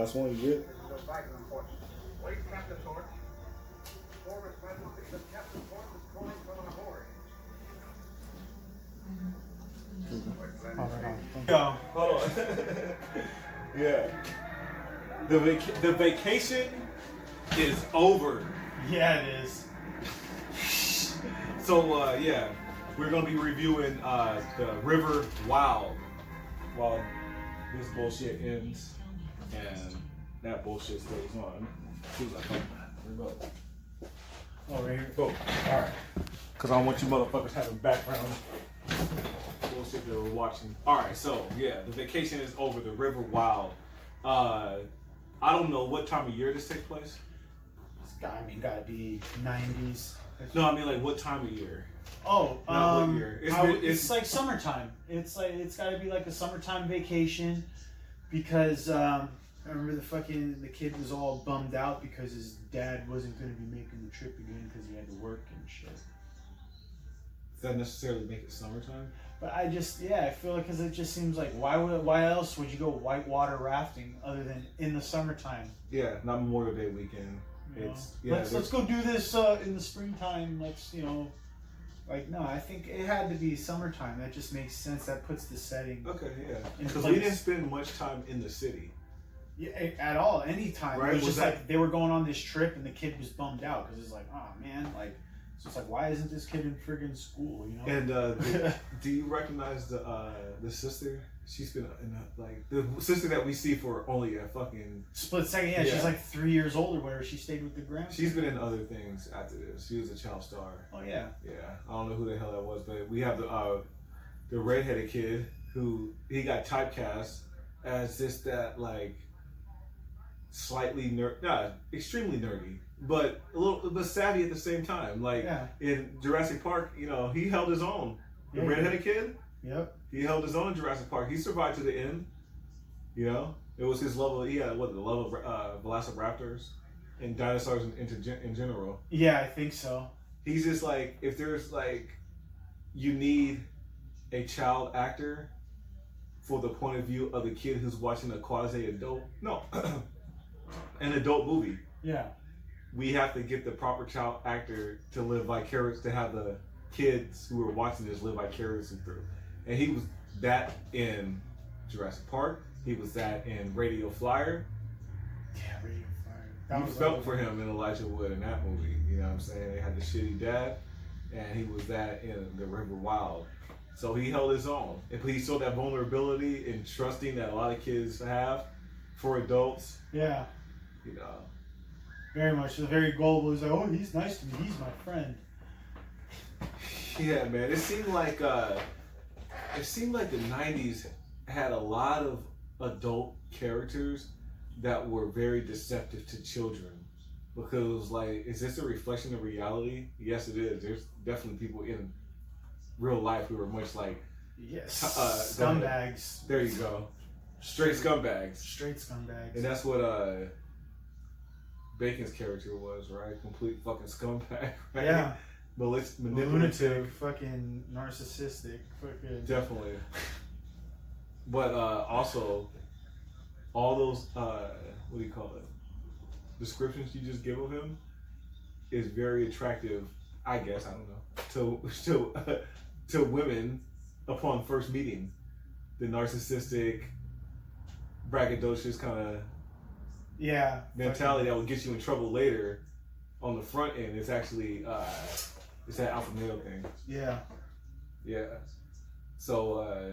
Last one you get. Wait, Captain Torch. Forward presence because Captain Torch is calling from our board. Yeah, hold on. Yeah. The vacation is over. Yeah, it is. So yeah, we're gonna be reviewing the River Wild while this bullshit ends and that bullshit stays on. She was like, oh, go. Oh, right here. Go. All right. Cause I don't want you motherfuckers having background bullshit that we're watching. All right, so yeah, the vacation is over. The River Wild. I don't know what time of year this takes place. Gotta be 90s. No, I mean like what time of year? Oh, Not what year. It's like summertime. It's gotta be like a summertime vacation because I remember the kid was all bummed out because his dad wasn't gonna be making the trip again because he had to work and shit. Does that necessarily make it summertime? But I feel like because it just seems like why else would you go whitewater rafting other than in the summertime? Yeah, not Memorial Day weekend. Let's go do this in the springtime. No, I think it had to be summertime. That just makes sense. That puts the setting. Okay, yeah. Because we didn't spend much time in the city. Yeah, at all, anytime. Right? It was like they were going on this trip and the kid was bummed out because it's like, oh man, so it's like, why isn't this kid in friggin' school? You know. And do you recognize the sister? She's been the sister that we see for only a fucking split second. Yeah, she's like 3 years old or whatever. She stayed with the grandpa. She's been in other things after this. She was a child star. Oh yeah. Yeah, I don't know who the hell that was, but we have the redheaded kid who he got typecast as just that slightly extremely nerdy, but a little but savvy at the same time. In Jurassic Park, he held his own. The redheaded kid. Yep. He held his own in Jurassic Park. He survived to the end. It was his love of the love of velociraptors and dinosaurs in general. Yeah, I think so. He's just if there's you need a child actor for the point of view of the kid who's watching a an adult movie. Yeah. We have to get the proper child actor to live vicarious, to have the kids who are watching this live vicariously through. And he was that in Jurassic Park. He was that in Radio Flyer. Yeah, Radio Flyer. You felt for him in Elijah Wood in that movie. You know what I'm saying? They had the shitty dad, and he was that in The River Wild. So he held his own. And he showed that vulnerability and trusting that a lot of kids have for adults. Yeah. Very much. It's very gullible. He's like, oh, he's nice to me. He's my friend. Yeah, man. It seemed like the 90s had a lot of adult characters that were very deceptive to children. Because is this a reflection of reality? Yes, it is. There's definitely people in real life who are much scumbags. There you go. Straight scumbags. Straight scumbags. And that's what Bacon's character was, right? Complete fucking scumbag, right? Yeah. Manipulative. Fucking narcissistic. Fucking. Definitely. But also, all those, what do you call it? Descriptions you just give of him is very attractive, I guess, I don't know, to women upon first meeting. The narcissistic, braggadocious kind of mentality that will get you in trouble later on the front end. It's actually it's that alpha male thing. Yeah. So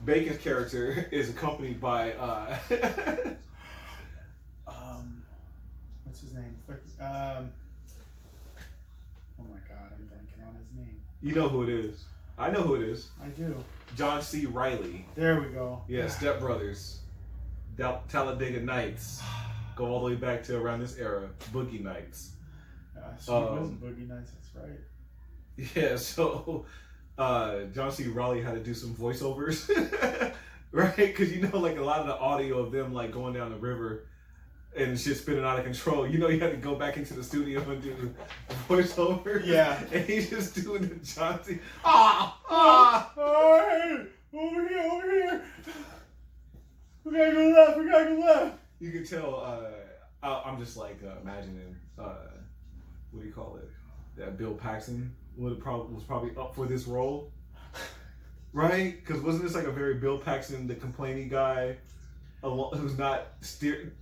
Bacon's character is accompanied by what's his name? Oh my god, I'm blanking on his name. You know who it is. I know who it is. I do. John C. Reilly. There we go. Yeah, Step Brothers. Talladega Nights. Go all the way back to around this era. Boogie Nights. So it wasn't Boogie Nights, that's right. Yeah, so John C. Reilly had to do some voiceovers. Right? Because a lot of the audio of them going down the river and shit spinning out of control. You had to go back into the studio and do voiceovers. Yeah. And he's just doing the John C. Hey, over here. We gotta go left. You can tell. I'm just like imagining. What do you call it? That Bill Paxton was probably up for this role, right? Because wasn't this like a very Bill Paxton, the complaining guy, who's not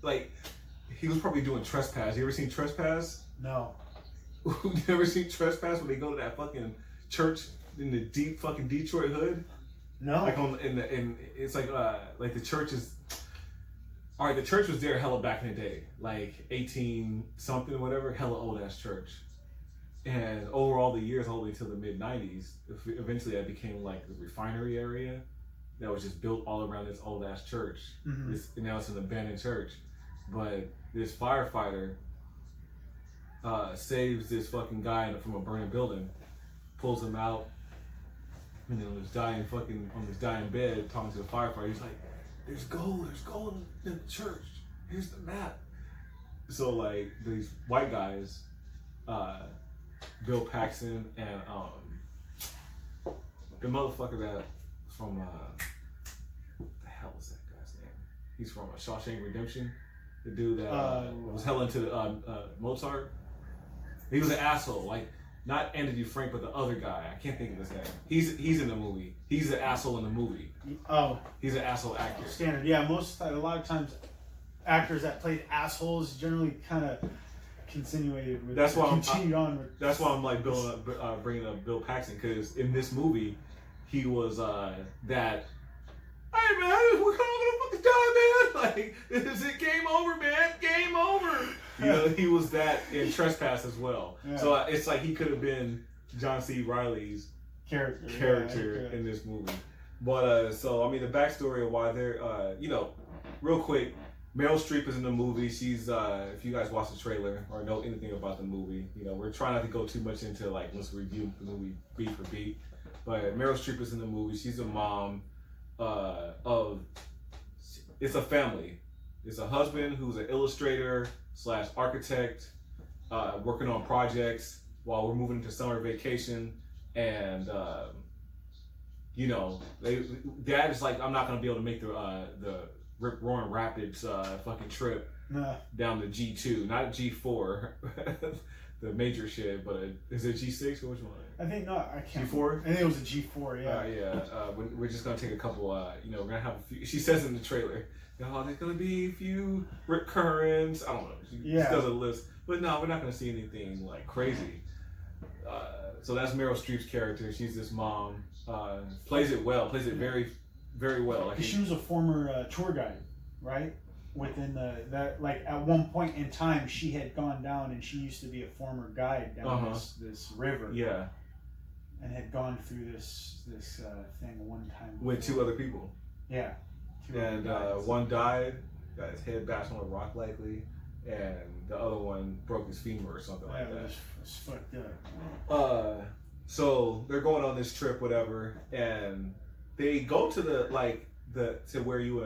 like he was probably doing Trespass. You ever seen Trespass? No. Who never seen Trespass when they go to that fucking church in the deep fucking Detroit hood? No. Like it's like the church is. All right, the church was there hella back in the day, like 18 something, whatever, hella old ass church. And over all the years, all the way till the mid 90s, eventually that became like the refinery area that was just built all around this old ass church. Mm-hmm. And now it's an abandoned church. But this firefighter saves this fucking guy from a burning building, pulls him out, and then on this dying bed, talking to the firefighter, he's like, there's gold in the church. Here's the map. So like these white guys, Bill Paxton and the motherfucker that from what the hell is that guy's name? He's from Shawshank Redemption. The dude that was hella into Mozart. He was an asshole, like not Andy Frank, but the other guy. I can't think of his name. He's in the movie. He's the asshole in the movie. Oh, he's an asshole actor. Standard, yeah. A lot of times, actors that played assholes generally kind of continued with. That's why That's why I'm like bringing up Bill Paxton, because in this movie, he was that. Hey man, we're gonna fucking die, man! Like, is it game over, man? Game over! You know, he was that in Trespass as well. Yeah. So it's like he could have been John C. Reilly's character in this movie. But so I mean, the backstory of why they're real quick, Meryl Streep is in the movie. She's if you guys watch the trailer or know anything about the movie, we're trying not to go too much into like let's review the movie beat for beat. But Meryl Streep is in the movie. She's a mom. It's a family. It's a husband who's an illustrator / architect, working on projects while we're moving into summer vacation, and dad is like, I'm not gonna be able to make the Rip Roaring Rapids fucking trip down to G2, not G4. The major shit, but is it G6 or which one? I think no, I can't. G4? I think it was a G4, yeah. We're just gonna take a couple. We're gonna have a few. She says in the trailer, there's gonna be a few Rick Currens. I don't know. She does a list, but no, we're not gonna see anything like crazy. So that's Meryl Streep's character. She's this mom. Plays it well. Plays it very, very well. Like she was a former tour guide, right? Within that, like at one point in time, she had gone down, and she used to be a former guide down this river. Yeah. And had gone through this thing one time before. With 2 other people. Yeah. And one died, got his head bashed on a rock likely, and the other one broke his femur or something like that. It was fucked up. So they're going on this trip, whatever, and they go to to where you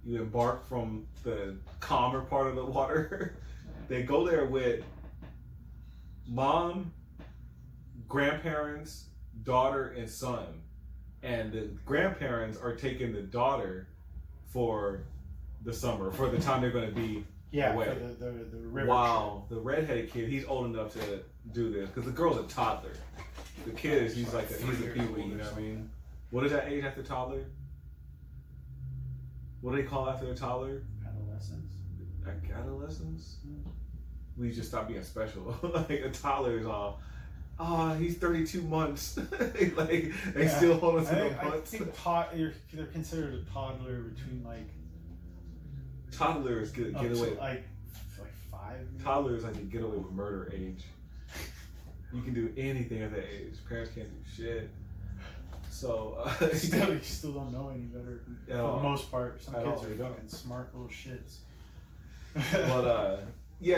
embark from the calmer part of the water. They go there with mom, grandparents, daughter, and son. And the grandparents are taking the daughter for the summer, for the time they're going to be away. For the river Wow, the redheaded kid, he's old enough to do this, because the girl's a toddler. The kid he's a peewee, you know what I mean? What is that age after toddler? What do they call after a toddler? Adolescence. Adolescence? We just stop being special. Like a toddler is all, he's 32 months. They still hold us in the months. I think they're considered a toddler between like. Toddler is get away. Like 5. Maybe? Toddler is like a get away with murder age. You can do anything at that age. Parents can't do shit. So you still don't know any better for the most part. Some kids are fucking smart little shits. But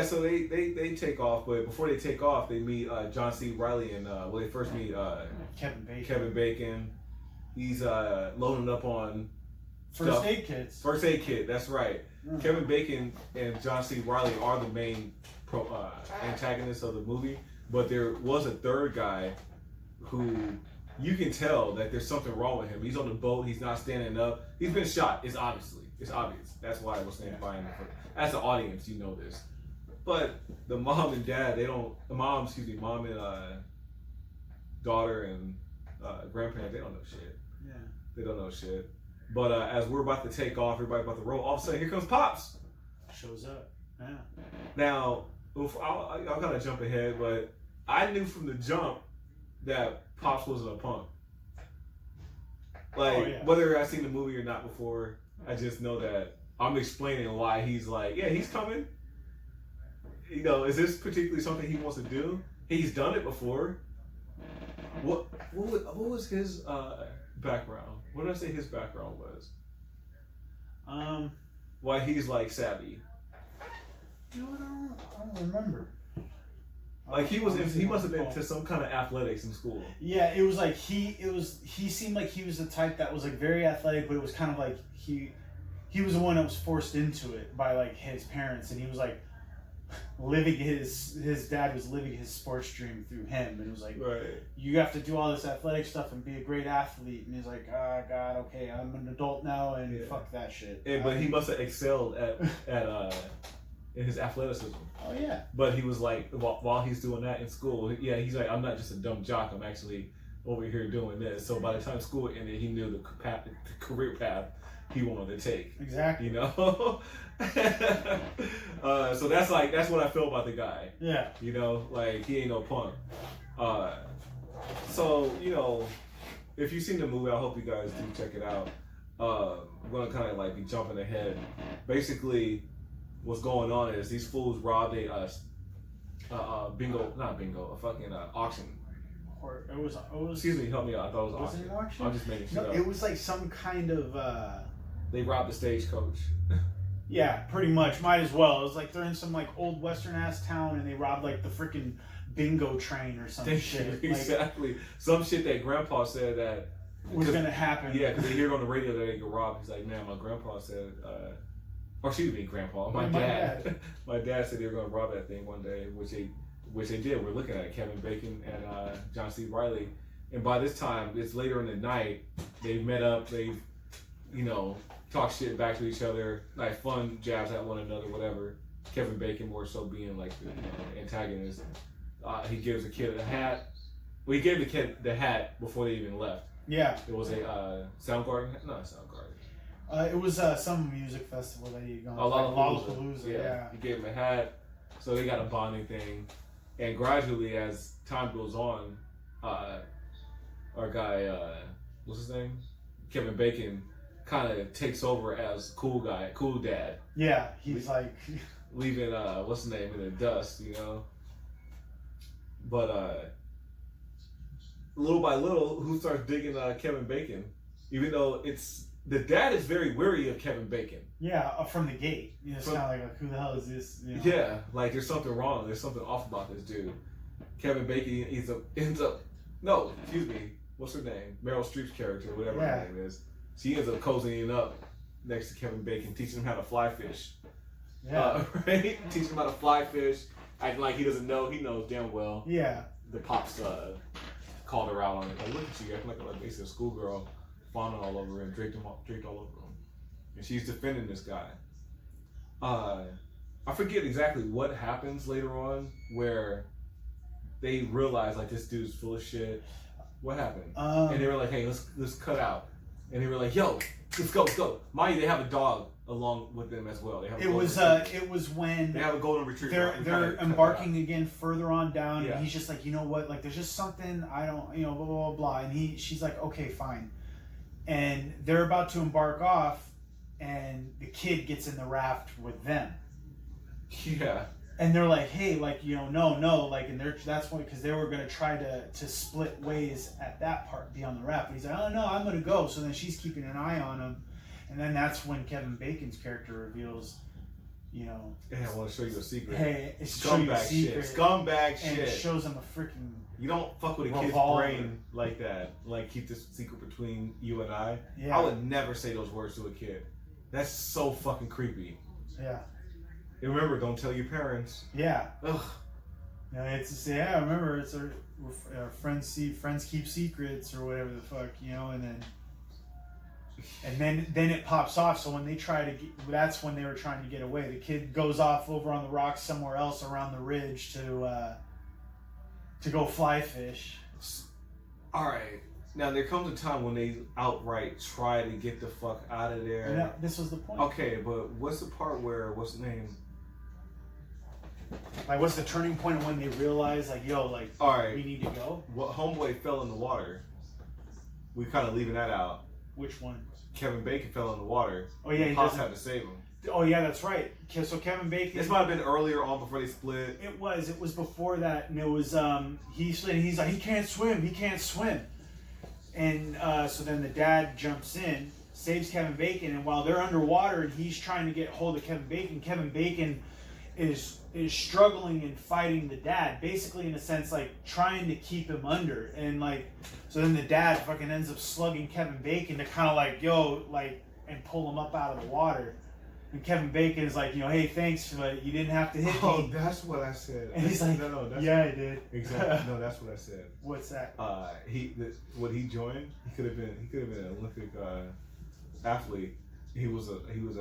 so they take off, but before they take off, they meet John C. Reilly and they first meet Kevin Bacon. He's loading up on first aid kits. First aid kit, that's right. Mm. Kevin Bacon and John C. Reilly are the main antagonists of the movie, but there was a third guy who you can tell that there's something wrong with him. He's on the boat, he's not standing up. He's been shot, it's obviously. It's obvious. That's why I was saying buying it. As an audience, you know this. But the mom and dad, they don't. Mom and daughter and grandparents, they don't know shit. Yeah. They don't know shit. But as we're about to take off, everybody's about to roll. All of a sudden, here comes Pops. Shows up. Yeah. Now, I'll kind of jump ahead, but I knew from the jump that Pops wasn't a punk. Like, whether I've seen the movie or not before, I just know that I'm explaining why he's like, yeah, he's coming. You know, is this particularly something he wants to do? He's done it before. What was his background? What did I say his background was? Why he's like savvy. You know what? I don't remember. Like he must have been to some kind of athletics in school. Yeah, it was like he seemed like he was the type that was like very athletic, but it was kind of like he was the one that was forced into it by like his parents, and he was like living his dad was living his sports dream through him, and it was like, right, you have to do all this athletic stuff and be a great athlete, and he's like, oh God, okay, I'm an adult now, and fuck that shit. Yeah, but he must have excelled at in his athleticism. Oh yeah. But he was like, while he's doing that in school, he's like, I'm not just a dumb jock, I'm actually over here doing this. So by the time school ended, he knew the career path he wanted to take. Exactly. You know? So that's what I feel about the guy. Yeah. You know, like he ain't no punk. So, you know, if you've seen the movie, I hope you guys do check it out. I'm gonna kind of like be jumping ahead. Basically, what's going on is these fools robbed a fucking auction. Or it was. Excuse me, help me out. I thought it was Was it an auction? I'm just making shit up. It was like some kind of. They robbed the stagecoach. Yeah, pretty much. Might as well. It was like they're in some like old western ass town, and they robbed like the freaking bingo train or some shit. Exactly. Like, some shit that Grandpa said that was gonna happen. Yeah, because they hear it on the radio that they get robbed. He's like, man, my grandpa said. Or excuse me, Grandpa. My dad. My dad said they were gonna rob that thing one day, which they did. We're looking at Kevin Bacon and John C. Reilly, and by this time it's later in the night. They've met up. They've, you know, talked shit back to each other, like fun jabs at one another, whatever. Kevin Bacon more so being like the antagonist. He gives the kid a hat. Well, he gave the kid the hat before they even left. Yeah. It was a Soundgarden. Not Soundgarden. It was some music festival that you go to. Lollapalooza. Yeah. He gave him a hat, so they got a bonding thing. And gradually, as time goes on, our guy, what's his name? Kevin Bacon, kind of takes over as cool dad. Yeah, he's like leaving what's his name in the dust, you know. But little by little, who starts digging Kevin Bacon? Even though the dad is very wary of Kevin Bacon. Yeah, from the gate. You know, it's kind of like, who the hell is this? You know? Yeah, like there's something wrong. There's something off about this dude. Kevin Bacon ends up. No, excuse me. What's her name? Meryl Streep's character, whatever her name is. She ends up cozying up next to Kevin Bacon, teaching him how to fly fish. Yeah. Right? Teaching him how to fly fish. Acting like he doesn't know. He knows damn well. Yeah. The Pops called her out on it. Like, look at you, acting like basically a schoolgirl, fawning all over him, draped all over him. And she's defending this guy. I forget exactly what happens later on where they realize like this dude's full of shit. What happened? And they were like, hey, let's cut out. And they were like, yo, let's go. Mind you, they have a dog along with them as well. It was when they have a golden retriever. They're embarking again further on down, yeah. And he's just like, you know what? Like, there's just something I don't, blah blah blah blah. And she's like, okay, fine. And they're about to embark off, and the kid gets in the raft with them. Yeah. And they're like, hey, like, no, like, and that's why, because they were gonna try to split ways at that part, be on the raft. But he's like, oh no, I'm gonna go. So then she's keeping an eye on him, and then that's when Kevin Bacon's character reveals, Hey, I want to show you a secret. Hey, it's scumbag shit. Scumbag shit. And it shows him a freaking. You don't fuck with a kid's brain like that. Like, keep this secret between you and I. Yeah. I would never say those words to a kid. That's so fucking creepy. Yeah. And remember, don't tell your parents. Yeah. Ugh. Remember, it's our friends keep secrets or whatever the fuck, and then And then it pops off. So when they try to that's when they were trying to get away. The kid goes off over on the rocks somewhere else around the ridge to go fly fish. All right. Now there comes a time when they outright try to get the fuck out of there. And this was the point. Okay, but what's the part where what's the name? Like, what's the turning point of when they realize, like, yo, like, all right, we need to go? What homeboy fell in the water? We kind of leaving that out. Which one? Kevin Bacon fell in the water. Oh yeah, he Pops had to save him. Oh yeah, that's right. So Kevin Bacon. This might have been earlier on before they split. It was before that, and it was he slid. And he's like, he can't swim, and so then the dad jumps in, saves Kevin Bacon, and while they're underwater and he's trying to get hold of Kevin Bacon is struggling and fighting the dad, basically in a sense like trying to keep him under, and like so then the dad fucking ends up slugging Kevin Bacon to kind of like and pull him up out of the water. And Kevin Bacon is like, hey, thanks, but you didn't have to hit me. Oh, that's what I said. And he's like, no, that's yeah, I did. Exactly. No, that's what I said. What's that? When he joined, he could have been an Olympic athlete. He was a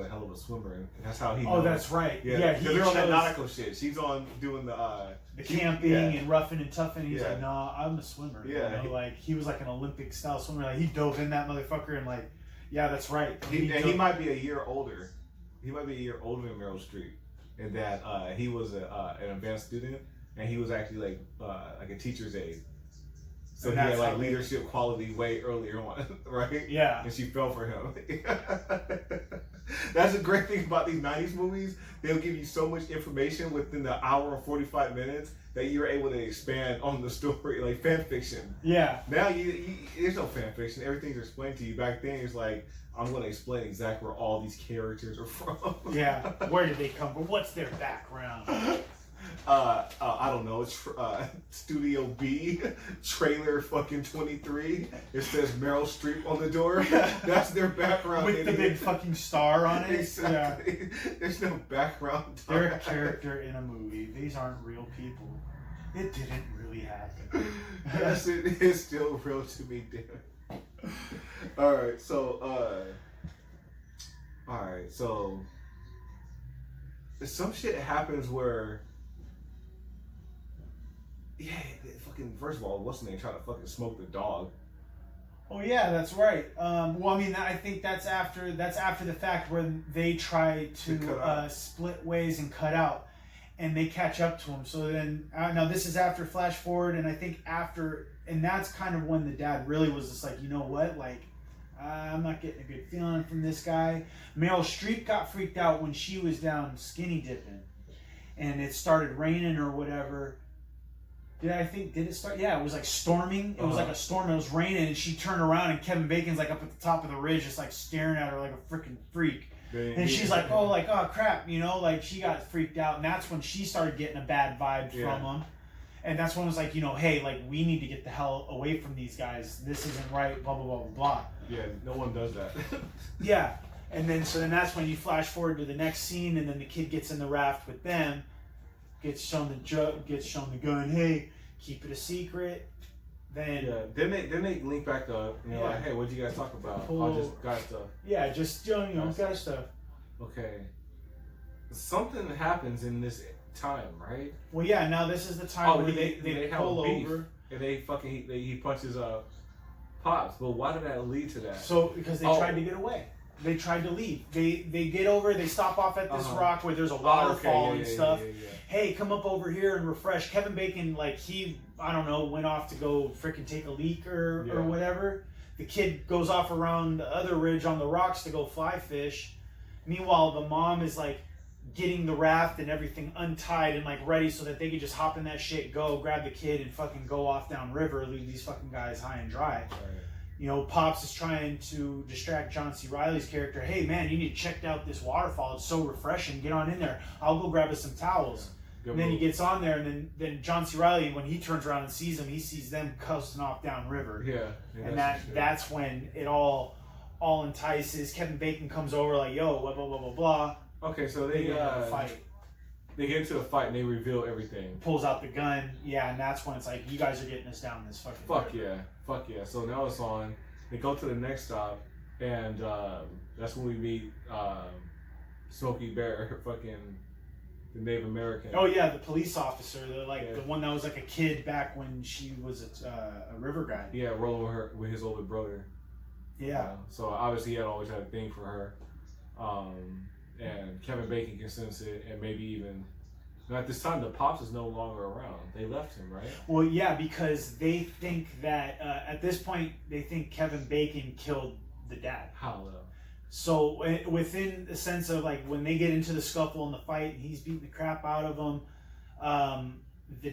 hell of a swimmer, and that's how he. Oh, that's right. Yeah, because they're on that nautical shit. She's on doing the camping and roughing and toughing. And he's like, nah, I'm a swimmer. Yeah, he was like an Olympic style swimmer. Like he dove in that motherfucker and like, yeah, that's right. He might be a year older. He might be a year older than Meryl Streep, in that he was an advanced student, and he was actually like a teacher's aide. So he had like leadership quality way earlier on, right? Yeah. And she fell for him. That's the great thing about these 90s movies. They'll give you so much information within the hour and 45 minutes that you're able to expand on the story, like fan fiction. Yeah. Now there's no fan fiction. Everything's explained to you. Back then, it's like, I'm going to explain exactly where all these characters are from. Yeah. Where did they come from? What's their background? I don't know. It's Studio B, trailer fucking 23. It says Meryl Streep on the door. That's their background. With the big fucking star on it. Exactly. Yeah. There's no background. They're a character in a movie. These aren't real people. It didn't really happen. Yes, it is still real to me, damn it. Alright, so some shit happens where fucking, first of all, what's the name? Trying to fucking smoke the dog. Oh yeah, that's right. Well, I mean, I think that's after the fact when they try to split ways and cut out, and they catch up to him. So then, now this is after flash forward, and I think and that's kind of when the dad really was just like, you know what, like, I'm not getting a good feeling from this guy. Meryl Streep got freaked out when she was down skinny dipping, and it started raining or whatever. Did it start? Yeah, it was like storming. It was like a storm. It was raining, and she turned around, and Kevin Bacon's like up at the top of the ridge, just like staring at her like a freaking freak. And she's like, oh crap, like she got freaked out, and that's when she started getting a bad vibe from him. And that's when it was like, hey, like we need to get the hell away from these guys. This isn't right. Blah blah blah blah blah. Yeah, no one does that. Yeah, and then that's when you flash forward to the next scene, and then the kid gets in the raft with them. Gets shown the gun. Hey, keep it a secret. Then then they link back up and they're like, hey, what'd you guys talk about? I just got stuff. Yeah, just got stuff. Okay. Something happens in this time, right? Well, yeah. Now this is the time where they pull over and he punches Pops. But why did that lead to that? So because they tried to get away. They tried to leave. They get over. They stop off at this rock where there's a waterfall and stuff. Yeah. Hey, come up over here and refresh. Kevin Bacon, like I don't know, went off to go freaking take a leak or whatever. The kid goes off around the other ridge on the rocks to go fly fish. Meanwhile, the mom is like getting the raft and everything untied and like ready so that they could just hop in that shit, go grab the kid and fucking go off down river, leave these fucking guys high and dry. Right. Pops is trying to distract John C. Reilly's character. Hey man, you need to check out this waterfall. It's so refreshing. Get on in there. I'll go grab us some towels. And then he gets on there, and then John C. Reilly, when he turns around and sees them, he sees them coasting off down river. Yeah. And that's when it all entices. Kevin Bacon comes over like, yo, blah blah blah blah blah. Okay, so they fight. They get into a fight and they reveal everything. Pulls out the gun, and that's when it's like, you guys are getting us down this fucking Fuck yeah. So now it's on. They go to the next stop, and that's when we meet Smokey Bear, fucking the Native American. Oh yeah, the police officer, the Yeah. the one that was like a kid back when she was a river guide. Yeah, rolling with his older brother. Yeah. So obviously he had always had a thing for her, and Kevin Bacon can sense it, and maybe even. Now at this time, the pops is no longer around. They left him, right? Well, yeah, because they think that at this point they think Kevin Bacon killed the dad. How though? So within the sense of like when they get into the scuffle and the fight, and he's beating the crap out of him. The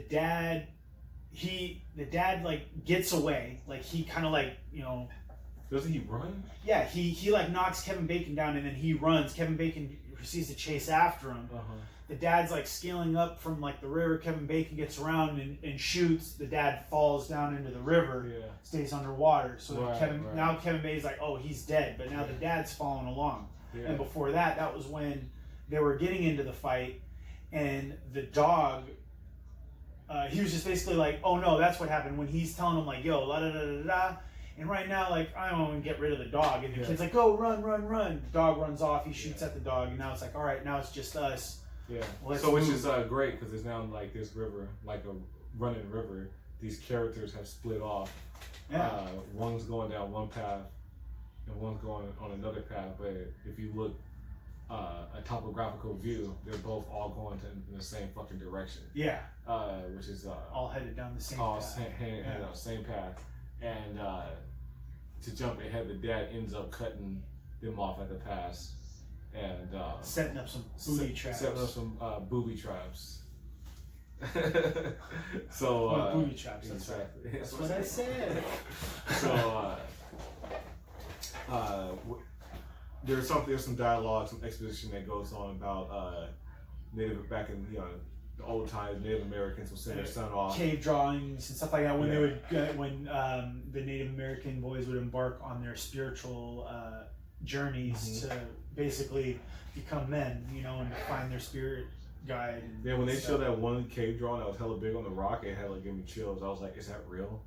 dad like gets away. Like he kind of like Doesn't he run? Yeah, he like knocks Kevin Bacon down and then he runs. Kevin Bacon proceeds to chase after him. The dad's like scaling up from like the river. Kevin Bacon gets around and shoots. The dad falls down into the river, stays underwater. So now Kevin Bacon's like, oh, he's dead. But now the dad's following along. Yeah. And before that was when they were getting into the fight, and the dog. He was just basically like, oh no, that's what happened when he's telling him like, yo, la da da da da. And right now, like, I don't want to get rid of the dog. And the kid's like, go, run, run, run. The dog runs off. He shoots at the dog. And now it's like, all right, now it's just us. Yeah. So which is great because it's now like this river, like a running river. These characters have split off. Yeah. One's going down one path and one's going on another path. But if you look a topographical view, they're both all going in the same fucking direction. Yeah. Which is all headed down the same path. Same path. And to jump ahead, the dad ends up cutting them off at the pass. And setting up some booby traps. Setting up some booby traps. So booby traps. That's exactly. Right. That's what I said. So there's some dialogue, some exposition that goes on about back in the old times, Native Americans would send their son off. Cave drawings and stuff like that. When they would, when the Native American boys would embark on their spiritual journeys to basically become men, and to find their spirit guide. And when they showed that one cave drawing that was hella big on the rock, it had like give me chills. I was like, is that real?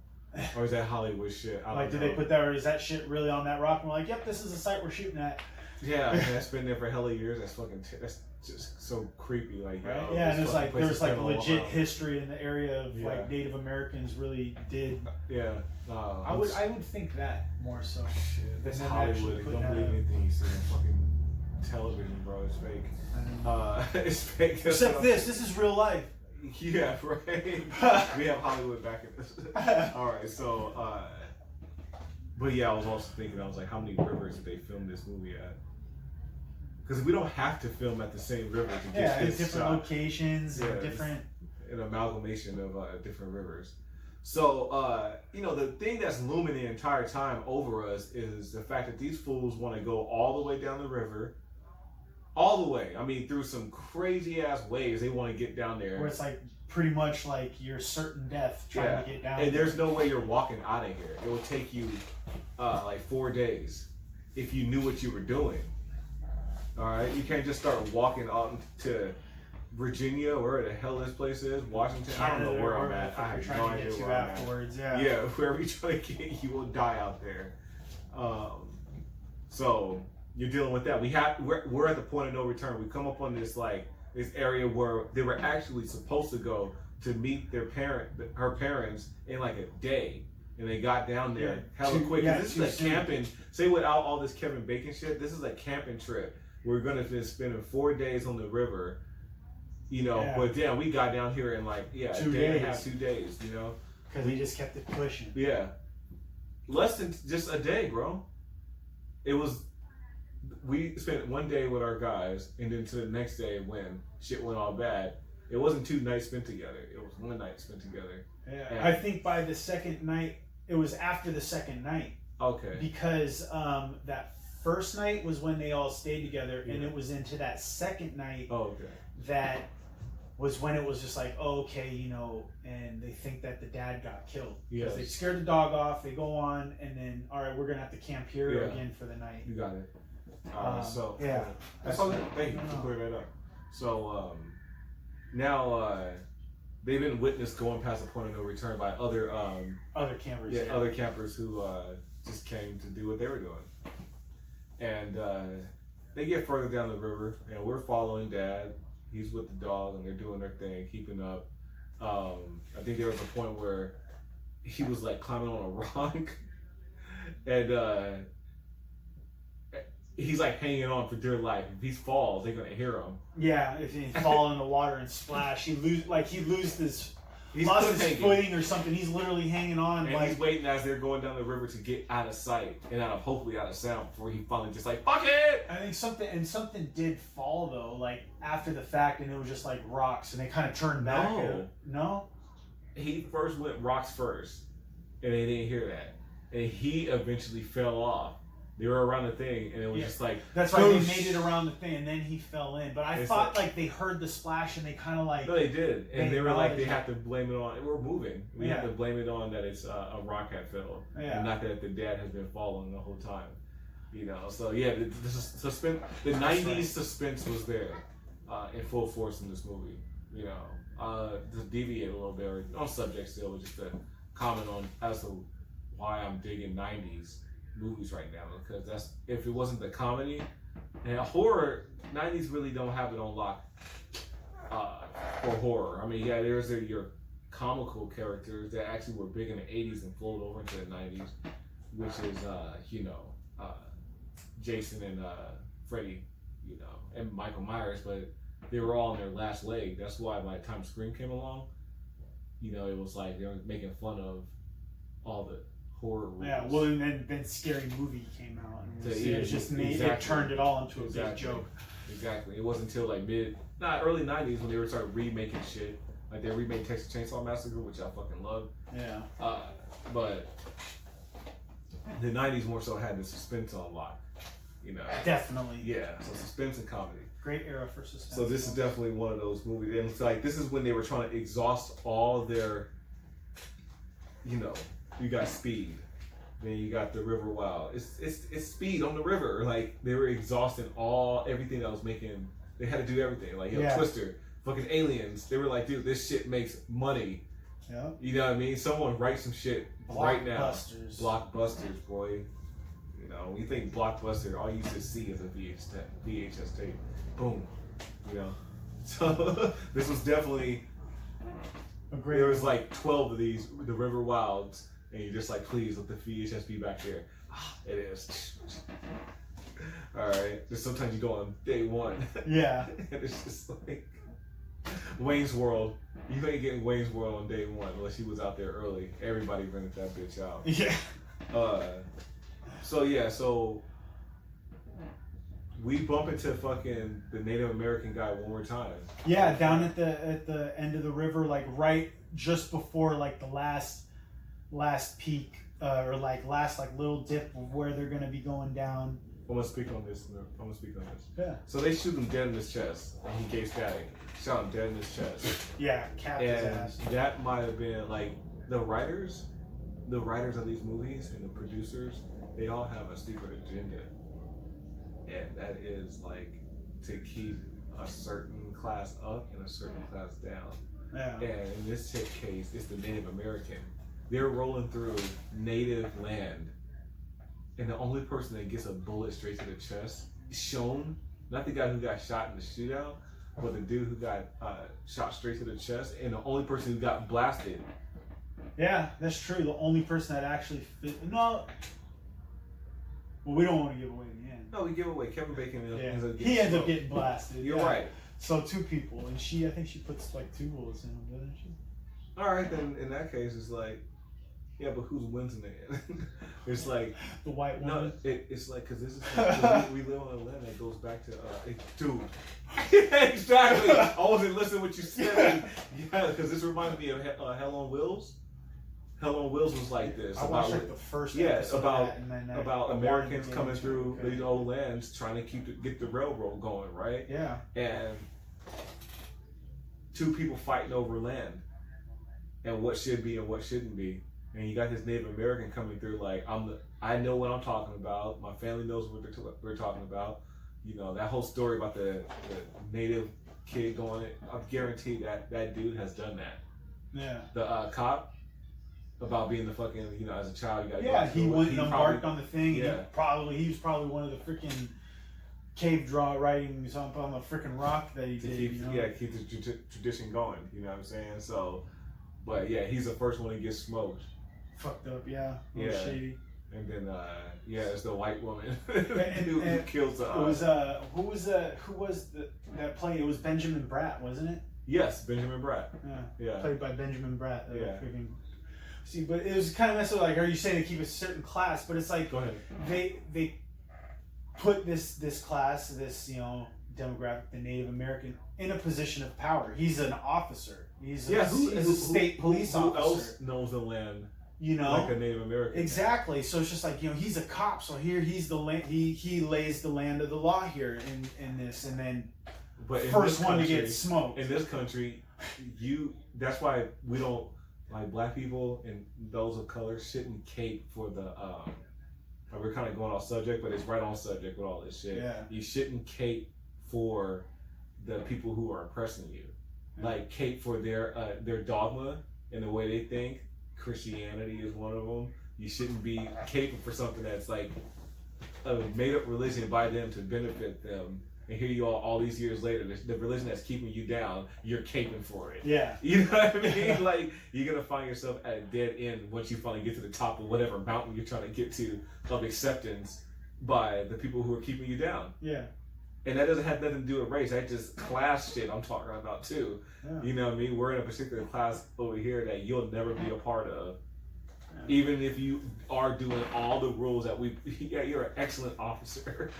Or is that Hollywood shit? I don't know. Did they put that, or is that shit really on that rock? And we're like, yep, this is the site we're shooting at. Yeah, that's been there for hella years. That's just so creepy. Like, right? Yeah, and it's like there's like legit history in the area of like Native Americans really did. Yeah. I would think that more so. Shit, that's Hollywood. Don't believe anything you see on fucking television, bro. It's fake. It's fake. Except this is real life. Yeah, right. We have Hollywood back in this. All right, so, but yeah, I was also thinking, I was like, how many rivers did they film this movie at? Because we don't have to film at the same river to get this different shot. Locations, and different... An amalgamation of different rivers. So, the thing that's looming the entire time over us is the fact that these fools want to go all the way down the river. All the way. I mean, through some crazy ass ways, they want to get down there. Where it's like pretty much like your certain death trying to get down there. And there's no way you're walking out of here. It will take you like 4 days if you knew what you were doing. All right, you can't just start walking on to Virginia, where the hell this place is, Washington. Canada, I don't know where I'm at. I have no idea where I'm afterwards. at. Yeah, wherever you're trying to get, you will die out there. So you're dealing with that. We're at the point of no return. We come up on this area where they were actually supposed to go to meet her parents in like a day, and they got down there hella quick. This is a camping. Say without all this Kevin Bacon shit, this is a camping trip. We're gonna be spending 4 days on the river, But damn, we got down here in like 2 days. A day and a half, 2 days, Because we just kept it pushing. Yeah, less than just a day, bro. It was. We spent 1 day with our guys, and then to the next day when shit went all bad, it wasn't 2 nights spent together. It was 1 night spent together. Yeah, and I think by the second night, it was after the second night. Okay. Because that first night was when they all stayed together, and it was into that second night that was when it was just like, and they think that the dad got killed. Because they scared the dog off, they go on, and then, all right, we're going to have to camp here again for the night. You got it. That's all. Thank you for clearing that up. So now they've been witnessed going past the point of no return by other campers. Other campers who just came to do what they were doing. And they get further down the river, and we're following Dad. He's with the dog, and they're doing their thing, keeping up. I think there was a point where he was like climbing on a rock, and he's like hanging on for dear life. If he falls, they're gonna hear him. Yeah, if he fall in the water and splash, he lost his hanging. footing or something. He's literally hanging on. And he's waiting as they're going down the river to get out of sight and hopefully out of sound before he finally just like, fuck it! I think something did fall though, like after the fact, and it was just like rocks, and they kind of turned back. No? He first went rocks first, and they didn't hear that. And he eventually fell off. They were around the thing, and it was just like... That's right, they made it around the thing, and then he fell in. But I thought like they heard the splash, and they kind of like... No, they did. And they were like, they have to blame it on... We're moving. We have to blame it on that it's a rock had fell. Yeah. And not that the dad has been following the whole time. You know, so yeah, the suspense... The 90s suspense was there in full force in this movie. You know, to deviate a little bit, or on subject still, but just to comment on as to why I'm digging 90s movies right now, because that's, if it wasn't the comedy and horror, 90s really don't have it on lock for horror. I mean, yeah, there's your comical characters that actually were big in the 80s and flowed over into the 90s, which is Jason and Freddy, you know, and Michael Myers, but they were all on their last leg. That's why by the time Scream came along, you know, it was like they were making fun of all the horror rules. Yeah, well, and then Scary Movie came out, and it turned it all into a big joke. Exactly. It wasn't until like early 90s when they were started remaking shit. Like they remade Texas Chainsaw Massacre, which I fucking love. Yeah. But the 90s more so had the suspense on lock. You know. Definitely. Yeah. So suspense and comedy. Great era for suspense. So this is definitely one of those movies, and it's like this is when they were trying to exhaust all their, you know, you got Speed, then you got the River Wild. It's Speed on the river. Like they were exhausting everything that was making. They had to do everything. Like Twister, fucking Aliens. They were like, dude, this shit makes money. Yeah. You know what I mean? Someone write some shit right now. Blockbusters, boy. You know, when you think Blockbuster, all you should see is a VHS tape. Boom. You know. So this was definitely there was like 12 of these, the River Wilds, and you're just like, please let the VHS be back there. It is. Alright. Just sometimes you go on day one. Yeah. And it's just like Wayne's World. You ain't getting Wayne's World on day one unless he was out there early. Everybody rented that bitch out. Yeah. So we bump into fucking the Native American guy one more time. Yeah, down at the end of the river, like right just before like the last peak or like last like little dip of where they're gonna be going down. I'm gonna speak on this. Yeah. So they shoot him dead in his chest, and he gave static. Shot him dead in his chest. Yeah, capped his ass. That might have been like the writers of these movies and the producers. They all have a secret agenda, and that is like to keep a certain class up and a certain class down. Yeah. And in this case, it's the Native American. They're rolling through native land, and the only person that gets a bullet straight to the chest is shown, not the guy who got shot in the shootout, but the dude who got shot straight to the chest, and the only person who got blasted. Yeah, that's true. The only person that actually fit. No. Well, we don't want to give away the end. No, we give away. Kevin Bacon ends up getting blasted. You're right. So 2 people, and I think she puts like 2 bullets in him, doesn't she? All right, then in that case, it's like, yeah, but who's wins in the end? It's like the white woman. No, it's like because this is like, we live on a land that goes back to dude. Exactly. I wasn't listening to what you said. Yeah, because this reminded me of Hell on Wheels. Hell on Wheels was like this. I watched like the first episode about that, and then about Americans coming through these old lands trying to get the railroad going, right? Yeah. And 2 people fighting over land and what should be and what shouldn't be. And you got this Native American coming through like I know what I'm talking about. My family knows what we're talking about. You know, that whole story about the Native kid going. I'm guaranteed that dude has done that. Yeah. The cop. about being the fucking, you know, as a child you gotta go Yeah, to he school. went and embarked on the thing. Yeah. And he was probably one of the freaking cave writings on the freaking rock that he to did. keep, You know? yeah, keep the tradition going. You know what I'm saying? So, but yeah, he's the first one to get smoked. Fucked up, yeah. Yeah. Shady. And then, yeah, it's the white woman And who kills the. It was who was that played? It was Benjamin Bratt, wasn't it? Yes, Benjamin Bratt. Yeah. Played by Benjamin Bratt. Yeah. Freaking, see, but it was kind of messed up. Like, are you saying to keep a certain class? But it's like Go ahead. they put this class, this, you know, demographic, the Native American, in a position of power. He's an officer. He's a state police officer. Who else knows the land? You know, like a Native American. Exactly. So it's just like, you know, he's a cop. So here he's the land. He lays the land of the law here in this, and then but first one to get smoked. In this country, that's why we don't, like, black people and those of color shouldn't cape for the we're kind of going off subject, but it's right on subject with all this shit. Yeah. You shouldn't cape for the people who are oppressing you. Yeah. Like, cape for their dogma and the way they think. Christianity is one of them. You shouldn't be caping for something that's like a made-up religion by them to benefit them. And here you are all these years later, the religion that's keeping you down, you're caping for it. Yeah. You know what I mean? Like, you're going to find yourself at a dead end once you finally get to the top of whatever mountain you're trying to get to of acceptance by the people who are keeping you down. Yeah. And that doesn't have nothing to do with race. That's just class shit I'm talking about too. Yeah. You know what I mean? We're in a particular class over here that you'll never be a part of. Yeah. Even if you are doing all the rules that you're an excellent officer.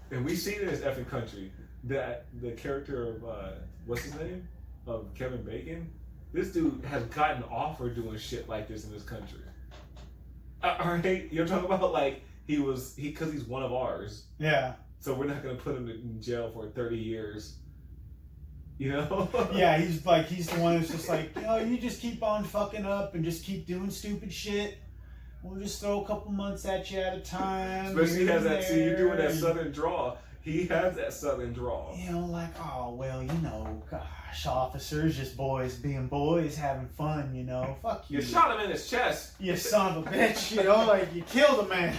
And we see in this effing country that the character of, what's his name? Of Kevin Bacon. This dude has gotten off for doing shit like this in this country. Alright? You're talking about, like, because he's one of ours. Yeah. So we're not going to put him in jail for 30 years. You know? Yeah, he's the one who's just like, you know, you just keep on fucking up and just keep doing stupid shit. We'll just throw a couple months at you at a time. Especially he has that, see, you're doing that southern drawl. He has that southern drawl. You know, like, oh, well, you know, gosh, officers, just boys being boys, having fun, you know. Fuck you. You shot him in his chest. You son of a bitch, you know, like, you killed a man.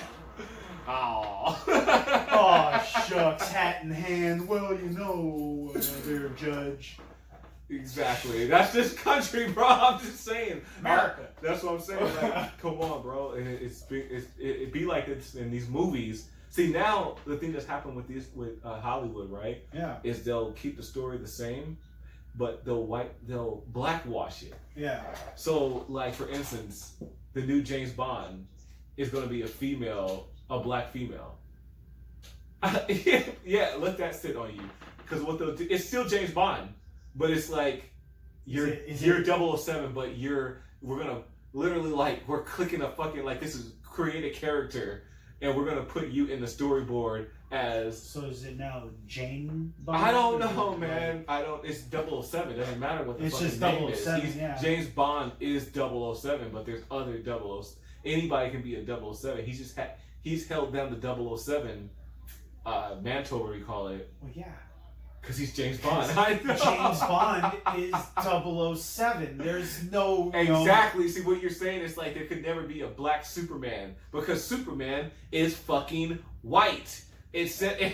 Oh. Oh, shucks, hat in hand. Well, you know, dear judge. Exactly. That's this country, bro. I'm just saying. America. That's what I'm saying. Like, come on, bro. It be like it's in these movies. See, now the thing that's happened with Hollywood, right? Yeah. Is they'll keep the story the same, but they'll blackwash it. Yeah. So, like, for instance, the new James Bond is going to be a black female. Yeah, let that sit on you. Because what they'll do, it's still James Bond, but it's like you're 007, but we're gonna literally, like, we're clicking a fucking, like, this is create a character, and we're gonna put you in the storyboard as. So is it now Jane Bond? I don't know, man. It's 007. It doesn't matter what the it's fucking just name 007, is. yeah. James Bond is 007, but there's other 007. Anybody can be a 007. He's held down the 007 mantle, where we call it. Well, yeah. Because he's James Bond. I know. James Bond is 007. There's no... Exactly. See, what you're saying is, like, there could never be a black Superman. Because Superman is fucking white. That's the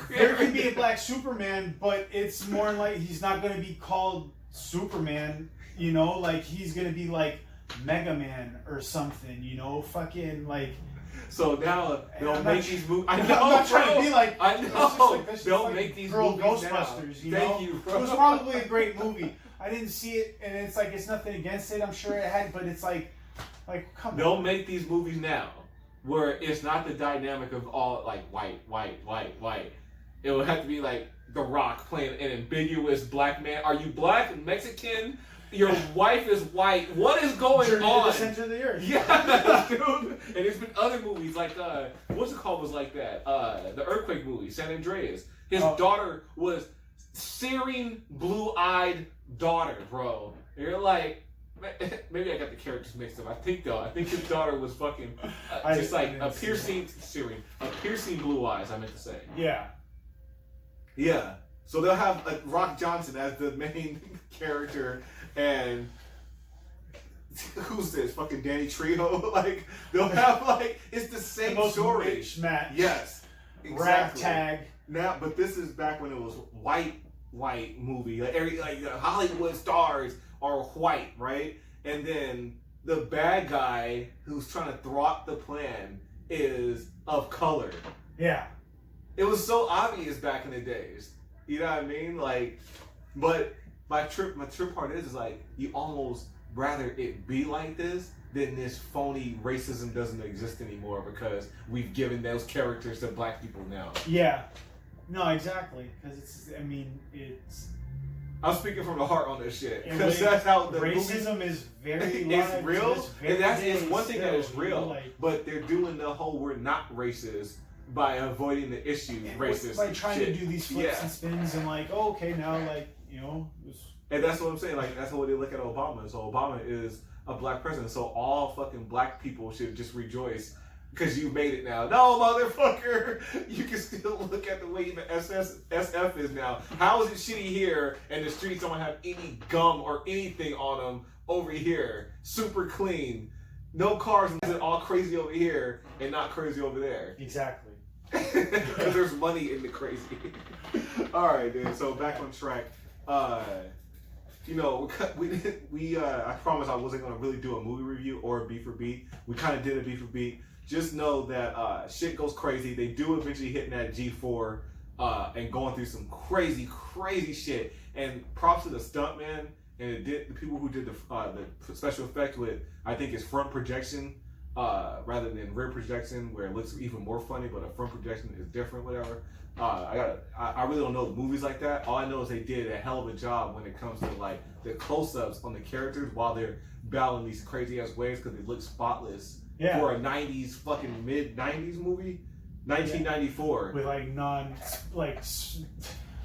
there can be a black Superman, but it's more like he's not going to be called Superman, you know? Like, he's going to be, like, Mega Man or something, you know? Fucking, like... So now they'll make these movies. I know, I'm not trying to be like. I know. They'll like make these girl movies Ghostbusters. now. You know? Thank you, bro. It was probably a great movie. I didn't see it, and it's like it's nothing against it. I'm sure it had, but it's like come They'll on. make these movies now where it's not the dynamic of all, like, white. It would have to be like The Rock playing an ambiguous black man. Are you black, Mexican? Your wife is white. What is going Journey on? to the center of the earth. Yeah, dude. And there's been other movies like what's it called? Was like that. The earthquake movie, San Andreas. His daughter was searing, blue-eyed daughter, bro. And you're like, maybe I got the characters mixed up. I think his daughter was fucking just like a piercing blue eyes. I meant to say. Yeah. Yeah. So they'll have Rock Johnson as the main character. And who's this? Fucking Danny Trejo? Like, they'll have, like, it's the same story. Match. Yes. Exactly. Ragtag. Now, but this is back when it was white movie. Like Hollywood stars are white, right? And then the bad guy who's trying to thwart the plan is of color. Yeah. It was so obvious back in the days. You know what I mean? Like, but my trip part is like, you almost rather it be like this than this phony racism doesn't exist anymore because we've given those characters to black people now. Yeah. No, exactly. Because it's. I'm speaking from the heart on this shit because that's how the racism is very it's real. And it's one thing that is still, real, like, but they're doing the whole "we're not racist" by avoiding the issue. Racist by trying shit. to do these flips and spins and like, oh, okay, now like And that's what I'm saying. Like that's how they look at Obama. So Obama is a black president. So all fucking black people should just rejoice. Because you made it now. No, motherfucker! You can still look at the way the SF is now. How is it shitty here and the streets don't have any gum or anything on them over here? Super clean. No cars and all crazy over here and not crazy over there. Exactly. Because there's money in the crazy. Alright, dude. So back on track. You know, I promised I wasn't going to really do a movie review or a beat for beat. We kind of did a beat for beat. Just know that shit goes crazy. They do eventually hitting that G4 and going through some crazy, crazy shit. And props to the stuntman and the people who did the special effect with, I think it's front projection rather than rear projection, where it looks even more funny, but a front projection is different, whatever. I really don't know movies like that. All I know is they did a hell of a job when it comes to like the close-ups on the characters while they're battling these crazy ass waves because they look spotless. Yeah. For a 90s, fucking mid-90s movie, 1994. With like and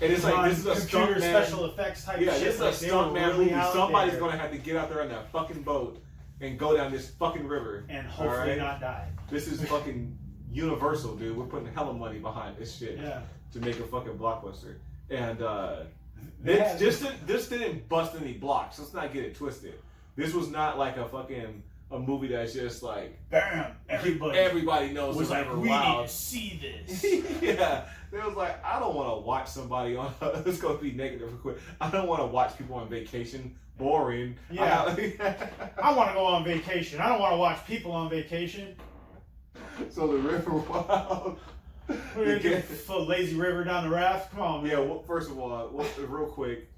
it's like, this is a computer stuntman. special effects type Yeah, shit. this is like, a stuntman movie. Somebody's there going to have to get out there on that fucking boat and go down this fucking river. and hopefully not die. This is fucking Universal, dude. We're putting hella money behind this shit to make a fucking blockbuster. And this didn't bust any blocks. Let's not get it twisted. This was not like a movie that's just like bam, everybody knows was like, we Wild. need to see this. Yeah, it was like, I don't want to watch somebody on. Let's go be negative real quick. I don't want to watch people on vacation. Boring. Yeah. I want to go on vacation. I don't want to watch people on vacation. So the River Wild. We're gonna get a lazy river down the raft. Come on, man. Yeah. Well, first of all, real quick.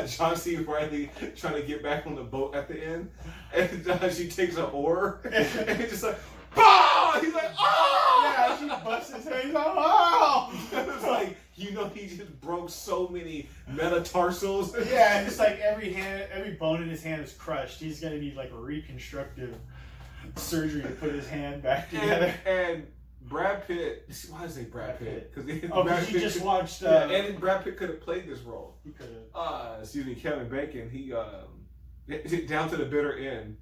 John C. Reilly trying to get back on the boat at the end, and she takes an oar, and it's just like, BAH! He's like, oh! Yeah, she busts his head. He's like, oh! It's like, you know, he just broke so many metatarsals. Yeah, it's like every bone in his hand is crushed. He's gonna need like a reconstructive surgery to put his hand back together. And Brad Pitt. Why did I say Brad Pitt? Because you just watched. And Brad Pitt could have played this role. He could have. Excuse me, Kevin Bacon. He down to the bitter end.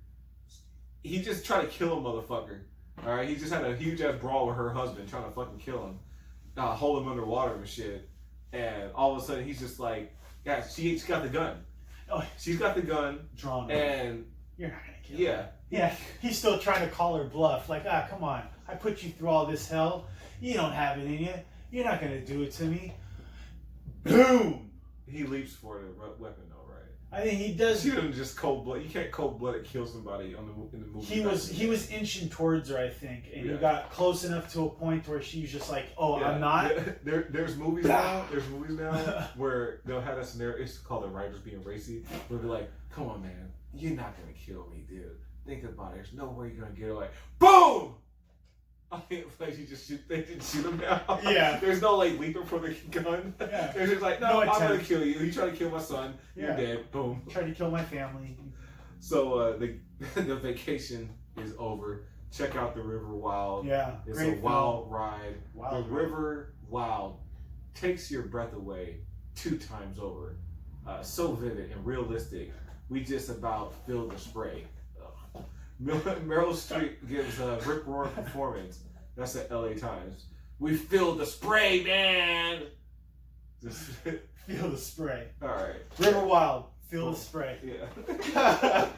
He just tried to kill a motherfucker. All right, he just had a huge ass brawl with her husband, trying to fucking kill him, hold him underwater and shit. And all of a sudden, he's just like, yeah, she's got the gun. Oh, she's got the gun. Drawn. And you're not gonna kill her. Yeah. Yeah, he's still trying to call her bluff. Like, come on. I put you through all this hell. You don't have it in you. You're not going to do it to me. Boom! He leaps for the weapon, though, right? I think he does. He doesn't just cold blood. You can't cold blooded kill somebody in the movie. He was inching towards her, I think, and he got close enough to a point where she was just like, "Oh, I'm not." There's movies now. There's movies now where they'll have a scenario. It's called the writers being racy. Where they're like, "Come on, man, you're not gonna kill me, dude. Think about it. There's no way you're gonna get away." Boom! Like they just shoot him now. Yeah. There's no like leaping for the gun. Yeah. They're just like, no I'm gonna kill you. You try to kill my son. You're dead. Boom. Trying to kill my family. So the vacation is over. Check out the River Wild. Yeah. It's a wild ride. The River Wild takes your breath away 2 times over. So vivid and realistic. We just about filled the spray. Meryl Streep gives a rip-roaring performance. That's at LA Times. We filled the spray, man! Feel the spray. Alright. River Wild. Feel the spray. Yeah.